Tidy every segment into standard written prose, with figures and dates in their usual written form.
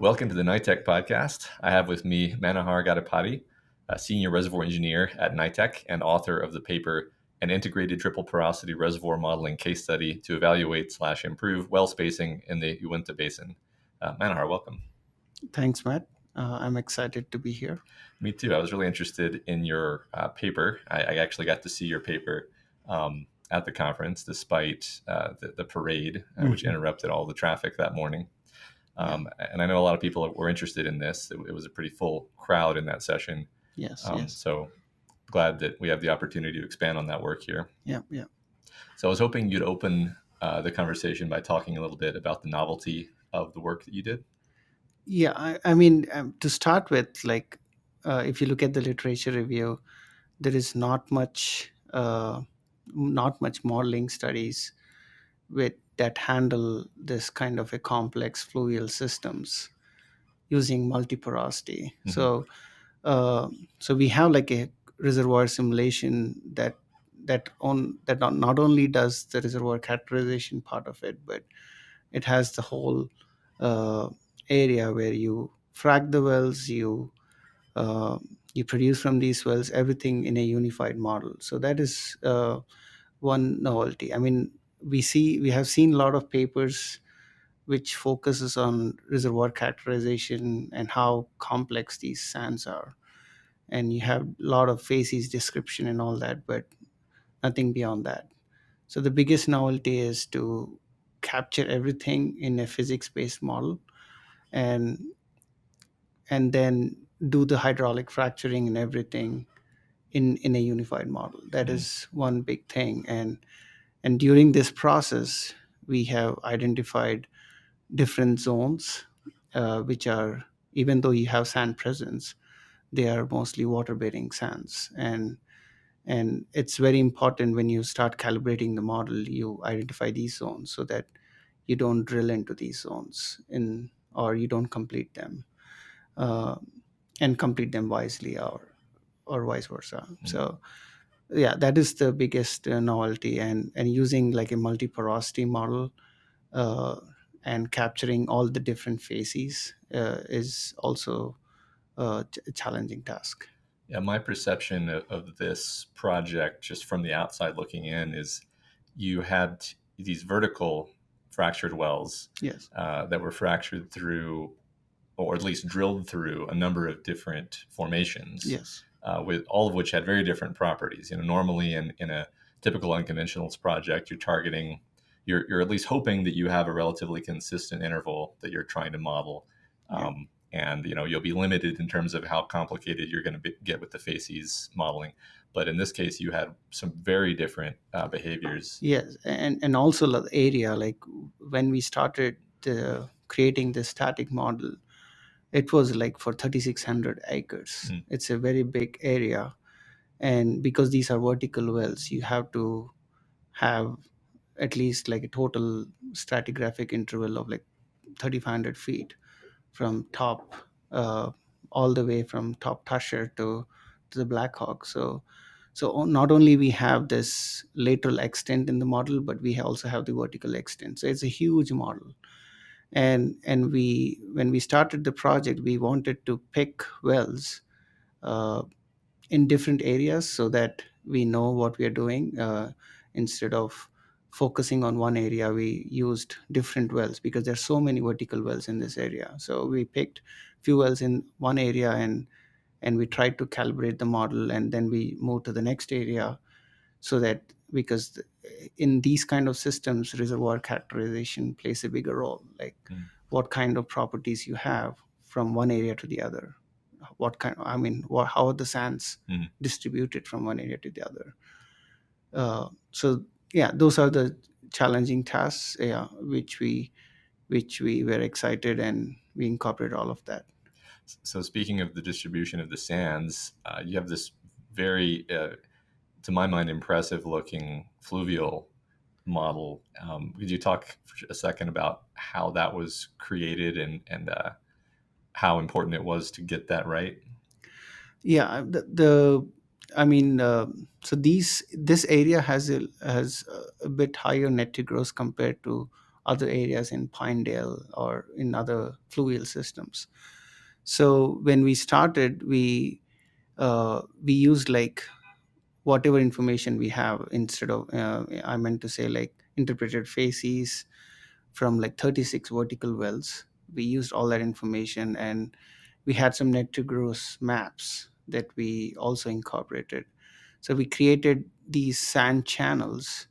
Welcome to the Nitec podcast. I have with me Manohar Gaddipati, a senior reservoir engineer at Nitec and author of the paper An Integrated Triple-Porosity Reservoir Modeling Case Study to Evaluate/Improve Well Spacing in the Uinta Basin. Manohar, welcome. Thanks, Matt. I'm excited to be here. Me too. I was really interested in your paper. I actually got to see your paper at the conference despite the parade, which interrupted all the traffic that morning. And I know a lot of people were interested in this. It was a pretty full crowd in that session. Yes. So glad that we have the opportunity to expand on that work here. Yeah. So I was hoping you'd open the conversation by talking a little bit about the novelty of the work that you did. Yeah. I mean, to start with, if you look at the literature review, there is not much modeling studies that handle this kind of a complex fluvial systems using multiporosity. So we have like a reservoir simulation that not only does the reservoir characterization part of it, but it has the whole uh, area where you frack the wells, uh, you produce from these wells everything in a unified model. So that is one novelty. I mean, we have seen a lot of papers which focuses on reservoir characterization and how complex these sands are, and you have a lot of facies description and all that, but nothing beyond that. So the biggest novelty is to capture everything in a physics-based model, and then do the hydraulic fracturing and everything in a unified model. That is one big thing. And during this process, we have identified different zones, which are, even though you have sand presence, they are mostly water-bearing sands. And it's very important when you start calibrating the model, you identify these zones so that you don't drill into these zones or you don't complete them, uh, and complete them wisely, or vice versa. So yeah, that is the biggest novelty. And using like a multi-porosity model, uh, and capturing all the different phases is also a challenging task. Yeah, my perception of this project, just from the outside looking in, is you had these vertical fractured wells Yes. that were fractured through, or at least drilled through, a number of different formations, Yes. with all of which had very different properties. Normally in a typical unconventionals project, you're at least hoping that you have a relatively consistent interval that you're trying to model. And you'll be limited in terms of how complicated you're going to get with the facies modeling. But in this case, you had some very different behaviors. Yes, and also the area, like when we started creating the static model, it was like for 3,600 acres. It's a very big area, and because these are vertical wells, you have to have at least like a total stratigraphic interval of like 3,500 feet from top, all the way from top Tusher to the Blackhawk. So not only we have this lateral extent in the model, but we also have the vertical extent. So it's a huge model. And we, when we started the project, we wanted to pick wells uh, in different areas so that we know what we are doing. Instead of focusing on one area, we used different wells because there's so many vertical wells in this area. So we picked few wells in one area, and we tried to calibrate the model, and then we moved to the next area, so that, because in these kind of systems, reservoir characterization plays a bigger role, like what kind of properties you have from one area to the other, how are the sands distributed from one area to the other. So yeah, those are the challenging tasks, yeah, which we were excited, and we incorporate all of that. So speaking of the distribution of the sands, you have this very, to my mind, impressive looking fluvial model. Could you talk for a second about how that was created and how important it was to get that right? Yeah, the I mean, so this area has a bit higher net to gross compared to other areas in Pinedale or in other fluvial systems. So when we started, we used like whatever information we have, instead of I meant to say like interpreted facies from like 36 vertical wells. We used all that information, and we had some net to gross maps that we also incorporated. So we created these sand channels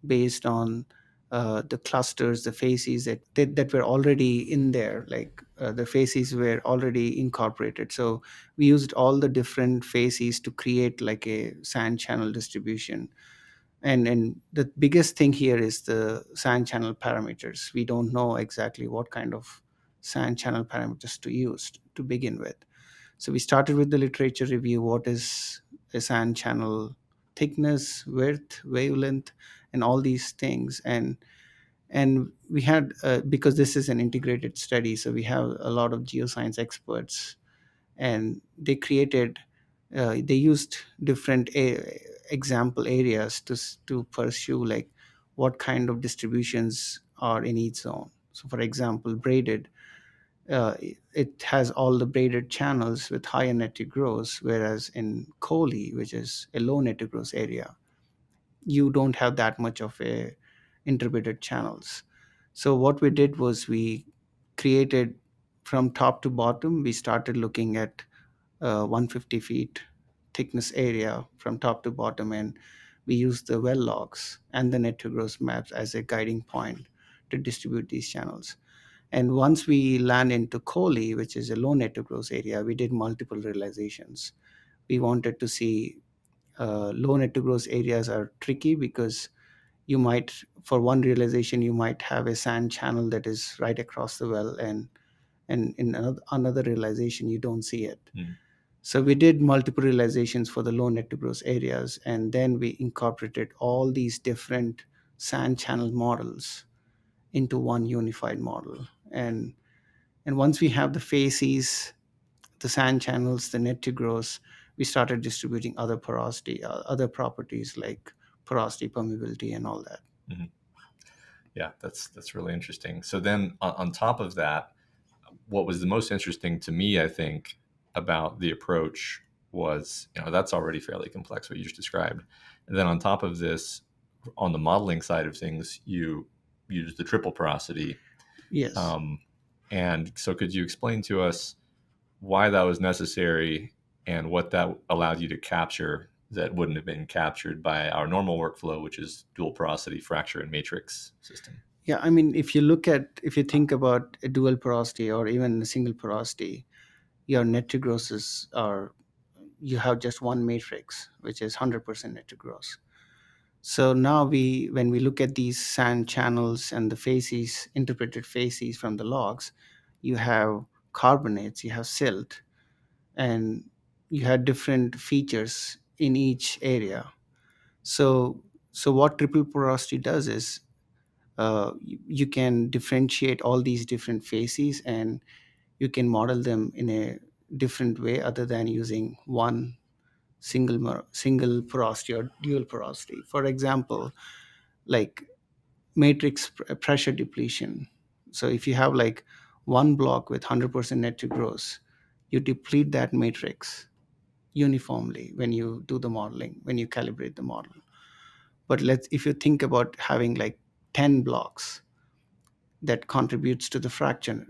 based on the clusters, the facies that were already in there, like the facies were already incorporated. So we used all the different facies to create like a sand channel distribution. And the biggest thing here is the sand channel parameters. We don't know exactly what kind of sand channel parameters to use to begin with. So we started with the literature review. What is a sand channel thickness, width, wavelength, and all these things. And we had because this is an integrated study, so we have a lot of geoscience experts, and they used different example areas to pursue like what kind of distributions are in each zone. So for example, braided, it has all the braided channels with higher net to gross, whereas in Coley, which is a low net to gross area, you don't have that much of a interpreted channels. So what we did was we created from top to bottom. We started looking at 150 feet thickness area from top to bottom, and we used the well logs and the net to gross maps as a guiding point to distribute these channels. And once we land into Coley, which is a low net to gross area, we did multiple realizations. We wanted to see low net to gross areas are tricky because you might, for one realization, you might have a sand channel that is right across the well, and in another realization, you don't see it. Mm. So we did multiple realizations for the low net to gross areas, and then we incorporated all these different sand channel models into one unified model. And once we have the facies, the sand channels, the net to gross, we started distributing other porosity, other properties like porosity, permeability, and all that. Mhm. Yeah, that's really interesting. So then on top of that, what was the most interesting to me, I think, about the approach was, that's already fairly complex what you just described. And then on top of this, on the modeling side of things, you use the triple porosity. Yes. Um, and so could you explain to us why that was necessary and what that allowed you to capture that wouldn't have been captured by our normal workflow, which is dual porosity fracture and matrix system? Yeah, I mean, if you think about a dual porosity or even a single porosity, your net to grosses are, you have just one matrix, which is 100% net to gross. So now when we look at these sand channels and the facies, interpreted facies from the logs, you have carbonates, you have silt, and you have different features in each area. So what triple porosity does is you can differentiate all these different facies, and you can model them in a different way other than using one single porosity or dual porosity. For example, like pressure depletion. So if you have like one block with 100% net to gross, you deplete that matrix uniformly when you do the modeling, when you calibrate the model. But if you think about having like 10 blocks that contributes to the fracture,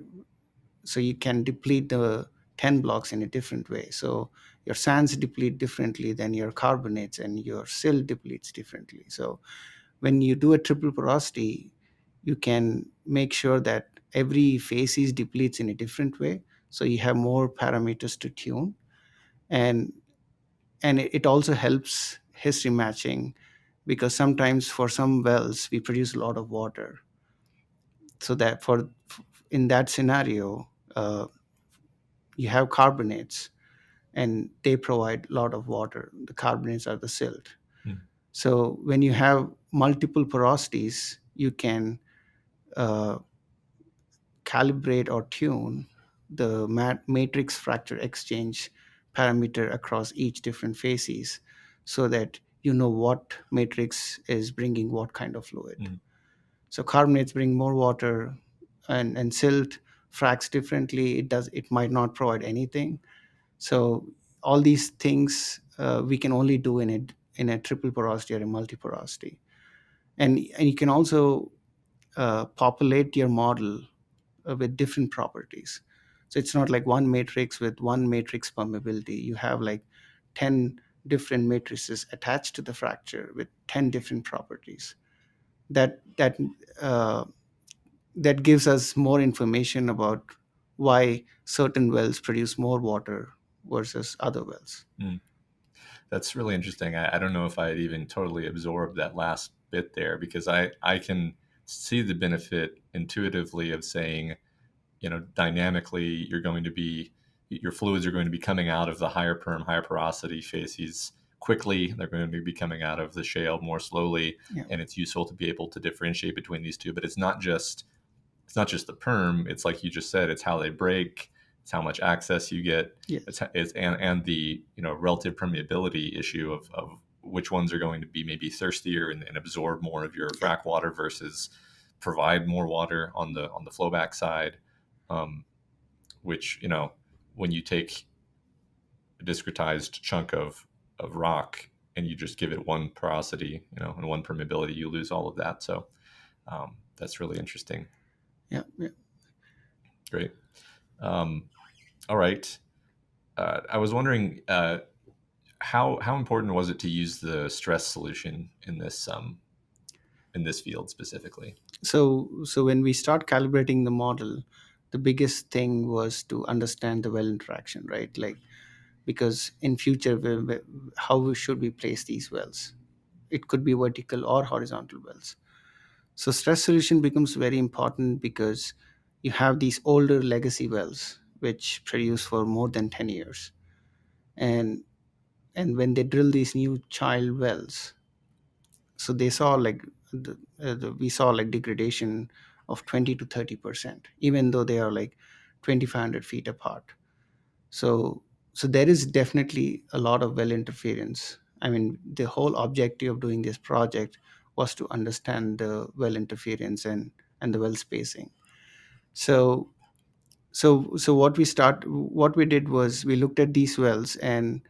so you can deplete the 10 blocks in a different way. So your sands deplete differently than your carbonates, and your silt depletes differently. So when you do a triple porosity, you can make sure that every facies depletes in a different way, so you have more parameters to tune. And and it also helps history matching, because sometimes for some wells we produce a lot of water, so that in that scenario, you have carbonates, and they provide a lot of water. The carbonates are the silt. Mm. So when you have multiple porosities, you can uh, calibrate or tune the matrix fracture exchange parameter across each different facies, so that you know what matrix is bringing what kind of fluid. Mm. So carbonates bring more water, and silt fracks differently. It might not provide anything. So all these things we can only do in a triple porosity or a multi porosity. And you can also populate your model with different properties. So it's not like one matrix with one matrix permeability. You have like 10 different matrices attached to the fracture with 10 different properties. That that gives us more information about why certain wells produce more water versus other wells. Mm. That's really interesting. I don't know if I had even totally absorbed that last bit there, because I can see the benefit intuitively of saying, dynamically, your fluids are going to be coming out of the higher perm, higher porosity phases quickly. They're going to be coming out of the shale more slowly, Yeah. and it's useful to be able to differentiate between these two. But it's not just the perm. It's like you just said. It's how they break. It's how much access you get. Yes. And the relative permeability issue of which ones are going to be maybe thirstier and absorb more of your frac water versus provide more water on the flowback side. Which when you take a discretized chunk of rock and you just give it one porosity, and one permeability, you lose all of that. So that's really interesting. Yeah. Yeah. Great. All right. I was wondering, how important was it to use the stress solution in this field specifically? So when we start calibrating the model, the biggest thing was to understand the well interaction, right? Like, because in future, how should we place these wells? It could be vertical or horizontal wells. So stress solution becomes very important because you have these older legacy wells which produce for more than 10 years. And and when they drill these new child wells, so they saw like we saw like degradation of 20 to 30%, even though they are like 2,500 feet apart. So so there is definitely a lot of well interference. I mean, the whole objective of doing this project was to understand the well interference and the well spacing. So so so what we did was we looked at these wells, and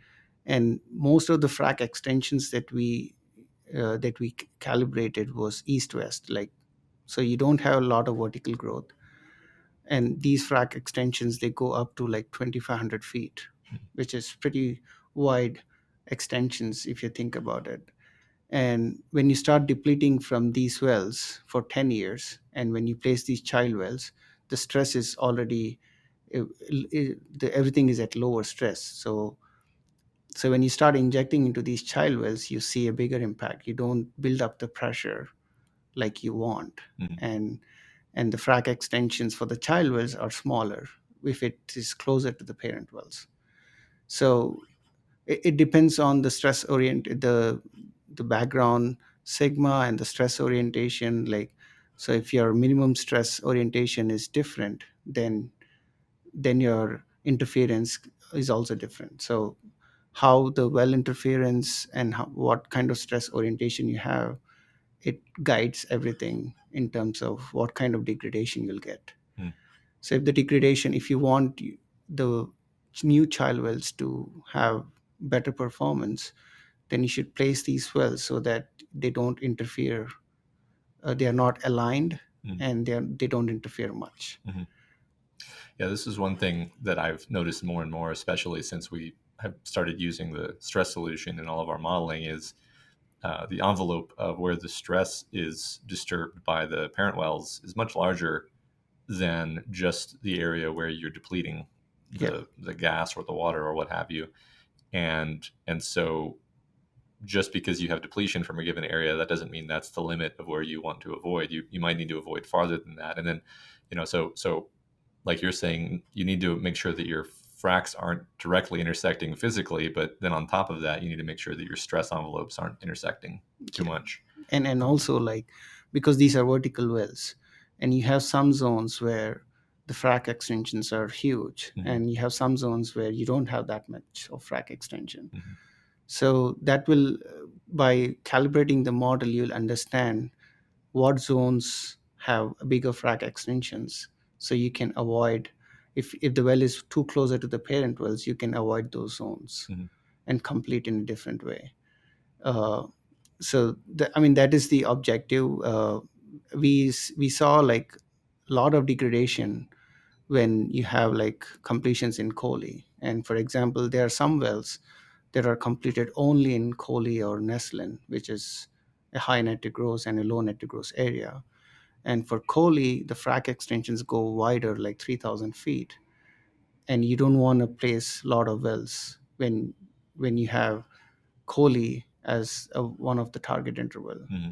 most of the frac extensions that we calibrated was east west, like, so you don't have a lot of vertical growth. And these frac extensions, they go up to like 2,500 feet, which is pretty wide extensions if you think about it. And when you start depleting from these wells for 10 years, and when you place these child wells, the stress is already everything is at lower stress. So when you start injecting into these child wells, you see a bigger impact. You don't build up the pressure like you want. Mhm. And the frac extensions for the child wells are smaller if it is closer to the parent wells. So it depends on the stress the background sigma and the stress orientation. Like, so if your minimum stress orientation is different, then your interference is also different. So how the well interference and what kind of stress orientation you have, it guides everything in terms of what kind of degradation you'll get. Mm. So if you want the new child wells to have better performance, then you should place these wells so that they don't interfere. They are not aligned, Mm. and they don't interfere much. Mhm. Yeah, this is one thing that I've noticed more and more, especially since we have started using the stress solution in all of our modeling, is the envelope of where the stress is disturbed by the parent wells is much larger than just the area where you're depleting Yeah. the gas or the water or what have you. And so just because you have depletion from a given area, that doesn't mean that's the limit of where you want to avoid. You might need to avoid farther than that. And then, so like you're saying, you need to make sure that your fracs aren't directly intersecting physically, but then on top of that, you need to make sure that your stress envelopes aren't intersecting too Yeah. much. And also, like, because these are vertical wells, and you have some zones where the frac extensions are huge, Mhm. and you have some zones where you don't have that much of frac extension. Mhm. So that will by calibrating the model, you'll understand what zones have bigger frac extensions, so you can avoid, if the well is too closer to the parent wells, you can avoid those zones Hmm. and complete in a different way. uh, so I mean, that is the objective. We saw like a lot of degradation when you have like completions in Coley. And for example, there are some wells that are completed only in Coley or Neslin, which is a high net to gross and a low net to gross area. And for Coley, the frac extensions go wider, like 3,000 feet, and you don't want to place a lot of wells when you have Coley as one of the target interval. Hmm.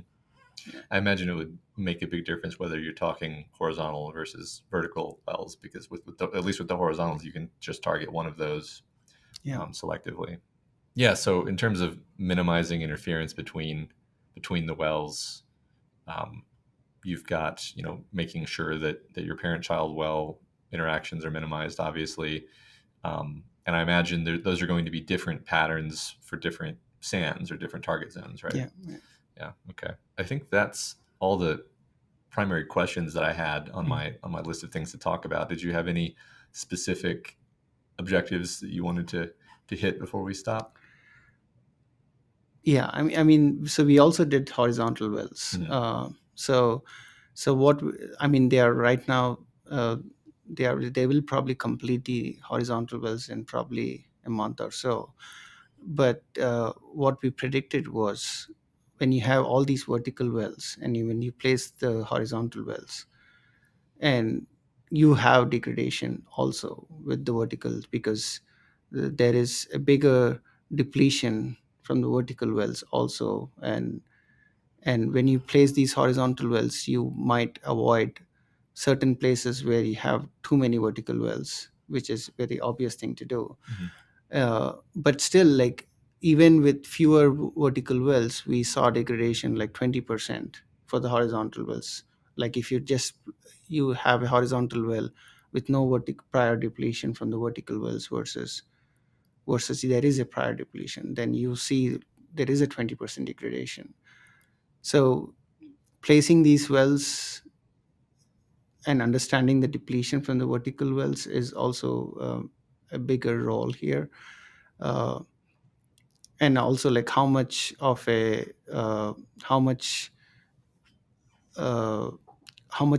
Yeah. I imagine it would make a big difference whether you're talking horizontal versus vertical wells, because at least with the horizontals, you can just target one of those Yeah. selectively. Yeah. So in terms of minimizing interference between the wells, um, you've got making sure that your parent-child well interactions are minimized, obviously, and I imagine those are going to be different patterns for different sands or different target zones, right? Yeah. Yeah. Yeah. Okay. I think that's all the primary questions that I had on Mm. my list of things to talk about. Did you have any specific objectives that you wanted to hit before we stop? Yeah, I mean, so we also did horizontal wells. Hmm. So what I mean, they are right now. They will probably complete the horizontal wells in probably a month or so. But what we predicted was, when you have all these vertical wells and when you place the horizontal wells, and you have degradation also with the verticals, because there is a bigger depletion from the vertical wells also. And when you place these horizontal wells, you might avoid certain places where you have too many vertical wells, which is very obvious thing to do. Hmm. But still, like, even with fewer vertical wells, we saw degradation like 20% for the horizontal wells. Like, if you have a horizontal well with no prior depletion from the vertical wells, versus there is a prior depletion, then you see there is a 20% degradation. So placing these wells and understanding the depletion from the vertical wells is also a bigger role here. Uh, and also, like, how much uh, how much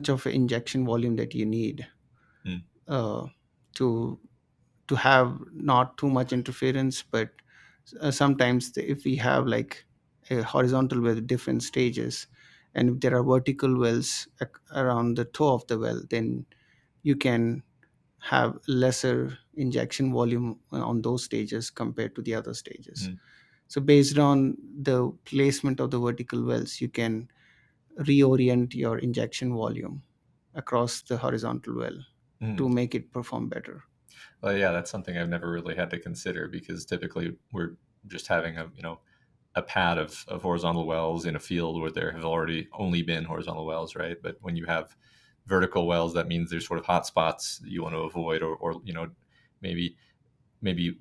of an injection volume that you need Mm. uh, to have not too much interference. But sometimes if we have like a horizontal with different stages, and if there are vertical wells around the toe of the well, then you can have lesser injection volume on those stages compared to the other stages. Mm. So based on the placement of the vertical wells, you can reorient your injection volume across the horizontal well Mm. to make it perform better. Well, yeah, that's something I've never really had to consider, because typically we're just having a pad of horizontal wells in a field where there have already only been horizontal wells, right? But when you have vertical wells, that means there's sort of hot spots that you want to avoid, or maybe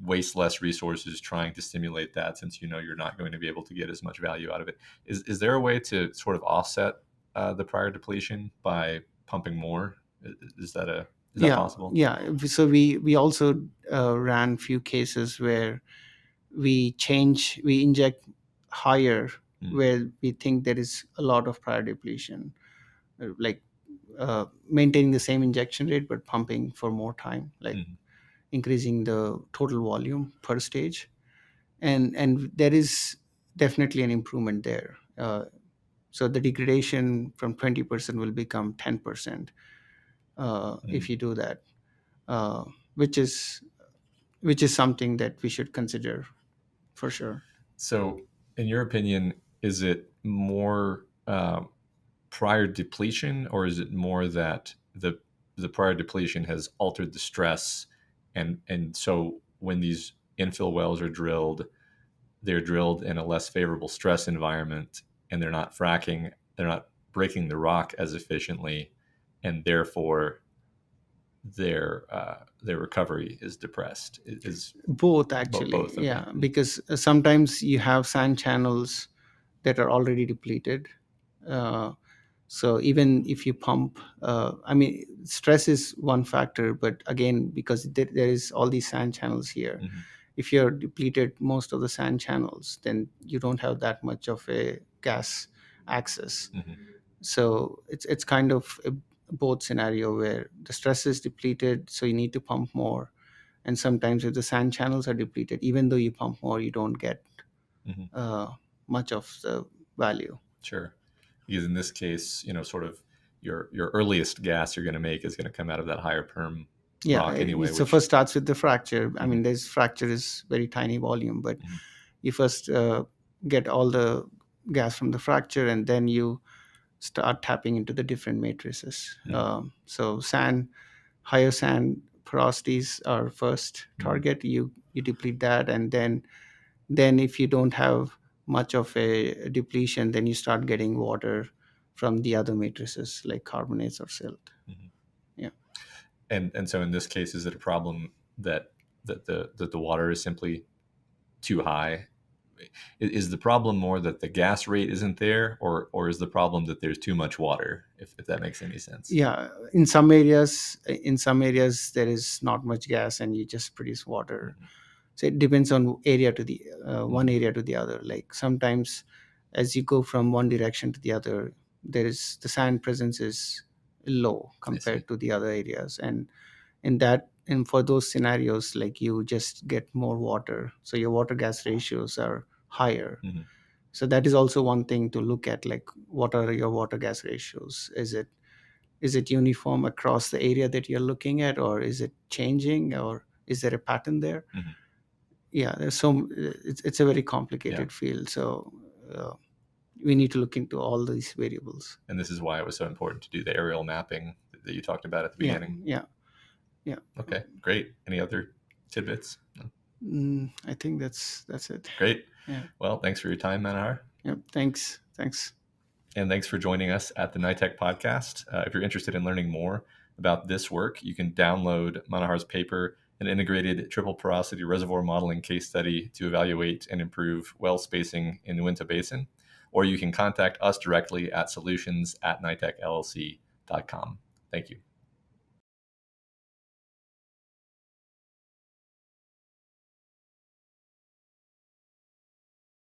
waste less resources trying to stimulate that, since you're not going to be able to get as much value out of it. Is there a way to sort of offset the prior depletion by pumping more? Is that Yeah, possible? yeah. So we also ran few cases where we inject higher Mm. where we think there is a lot of prior depletion, like maintaining the same injection rate but pumping for more time, like Mm. increasing the total volume per stage. And there is definitely an improvement there. So the degradation from 20% will become 10% if Mm. you do that, uh, which is which is something that we should consider for sure. So, in your opinion, is it more prior depletion, or is it more that the prior depletion has altered the stress, and so when these infill wells are drilled, they're drilled in a less favorable stress environment, and they're not breaking the rock as efficiently, and therefore their recovery is depressed? Is Both, actually, both? Okay. yeah, because sometimes you have sand channels that are already depleted. Uh, So even if you pump, stress is one factor, but again, because there is all these sand channels here, Mm-hmm. if you're depleted most of the sand channels, then you don't have that much of a gas access. Mm-hmm. So it's kind of a both scenario where the stress is depleted, so you need to pump more. And sometimes if the sand channels are depleted, even though you pump more, you don't get Mm-hmm. uh, much of the value. Sure. Because in this case, sort of your earliest gas you're going to make is going to come out of that higher perm Yeah, rock anyway, so which. first starts with the fracture. I Mhm, mean, this fracture is very tiny volume, but mhm, you first get all the gas from the fracture, and then you start tapping into the different matrices. mhm, So higher sand porosities are first mhm. target. You deplete that, and then if you don't have much of a depletion, then you start getting water from the other matrices like carbonates or silt. Mhm. Yeah. And so in this case, is it a problem that the water is simply too high? Is the problem more that the gas rate isn't there, or is the problem that there's too much water? If that makes any sense. Yeah, in some areas there is not much gas and you just produce water. Mhm, So it depends on area to the one mhm. area to the other. Like sometimes as you go from one direction to the other, the sand presence is low I see. compared to the other areas. And for those scenarios, like you just get more water, so your water gas ratios are higher. Mhm, So that is also one thing to look at, like what are your water gas ratios? Is it uniform across the area that you're looking at, or is it changing, or is there a pattern there? mhm. Yeah, it's a very Yeah. complicated field, so uh, we need to look into all these variables. And this is why it was so important to do the aerial mapping that you talked about at the Yeah, beginning. yeah, yeah. Okay, great. Any other tidbits? No? I think that's it. Great. Yeah, Well, thanks for your time, Manahar. yeah. Thanks. And thanks for joining us at the Nitec podcast. If you're interested in learning more about this work, you can download Manahar's paper, an integrated triple porosity reservoir modeling case study to evaluate and improve well spacing in the Uinta Basin, or you can contact us directly at solutions@nitecllc.com. Thank you.